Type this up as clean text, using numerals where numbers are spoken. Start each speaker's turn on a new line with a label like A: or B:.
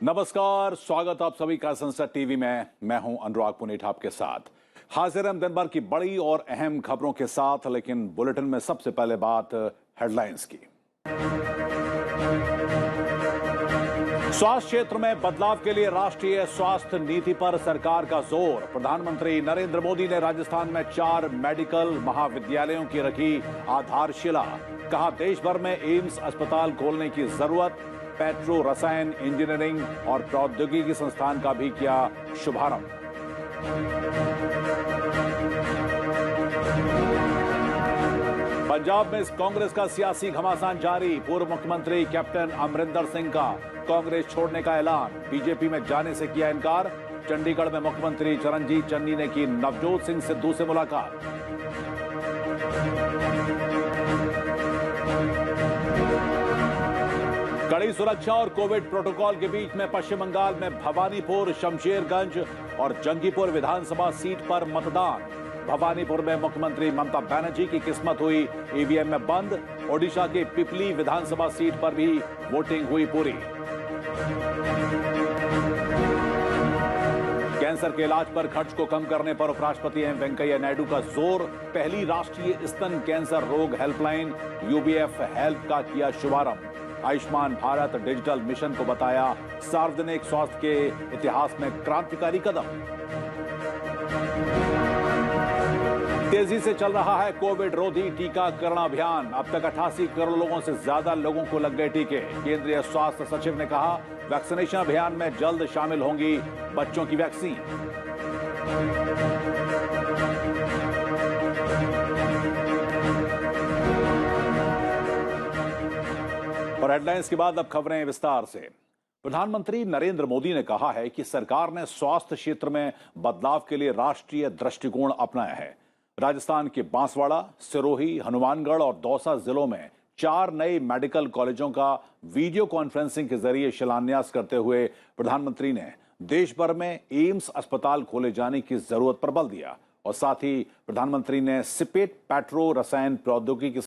A: नमस्कार, स्वागत आप सभी का संसद टीवी में। मैं हूं अनुराग पुनीत आपके साथ। हाजिर हम दिन भर की बड़ी और अहम खबरों के साथ, लेकिन बुलेटिन में सबसे पहले बात हेडलाइंस की। स्वास्थ्य क्षेत्र में बदलाव के लिए राष्ट्रीय स्वास्थ्य नीति पर सरकार का जोर। प्रधानमंत्री नरेंद्र मोदी ने राजस्थान में 4 मेडिकल महाविद्यालयों की रखी आधारशिला। कहा, देश भर में एम्स अस्पताल खोलने की जरूरत। पेट्रो रसायन इंजीनियरिंग और प्रौद्योगिकी संस्थान का भी किया शुभारंभ। पंजाब में कांग्रेस का सियासी घमासान जारी। पूर्व मुख्यमंत्री कैप्टन अमरिंदर सिंह का कांग्रेस छोड़ने का ऐलान। बीजेपी में जाने से किया इनकार। चंडीगढ़ में मुख्यमंत्री चरणजीत चन्नी ने की नवजोत सिंह सिद्धू से मुलाकात। कड़ी सुरक्षा और कोविड प्रोटोकॉल के बीच में पश्चिम बंगाल में भवानीपुर, शमशेरगंज और जंगीपुर विधानसभा सीट पर मतदान। भवानीपुर में मुख्यमंत्री ममता बनर्जी की किस्मत हुई ईवीएम में बंद। ओडिशा के पिपली विधानसभा सीट पर भी वोटिंग हुई पूरी। कैंसर के इलाज पर खर्च को कम करने पर उपराष्ट्रपति एम वेंकैया नायडू का जोर। पहली राष्ट्रीय स्तन कैंसर रोग हेल्पलाइन यूबीएफ हेल्प का किया शुभारंभ। आयुष्मान भारत डिजिटल मिशन को बताया सार्वजनिक स्वास्थ्य के इतिहास में क्रांतिकारी कदम। तेजी से चल रहा है कोविड रोधी टीकाकरण अभियान। अब तक 88 करोड़ लोगों से ज्यादा लोगों को लग गए टीके। केंद्रीय स्वास्थ्य सचिव ने कहा, वैक्सीनेशन अभियान में जल्द शामिल होंगी बच्चों की वैक्सीन। और हेडलाइंस के बाद अब खबरें विस्तार से। प्रधानमंत्री नरेंद्र मोदी ने कहा है कि सरकार ने स्वास्थ्य क्षेत्र में बदलाव के लिए राष्ट्रीय दृष्टिकोण अपनाया है। राजस्थान के बांसवाड़ा, सिरोही, हनुमानगढ़ और दौसा जिलों में 4 नए मेडिकल कॉलेजों का वीडियो कॉन्फ्रेंसिंग के जरिए शिलान्यास करते हुए प्रधानमंत्री ने देश भर में एम्स अस्पताल खोले जाने की जरूरत पर बल दिया। और साथ ही प्रधानमंत्री ने सिपेट पेट्रो रसायन प्रौद्योगिकी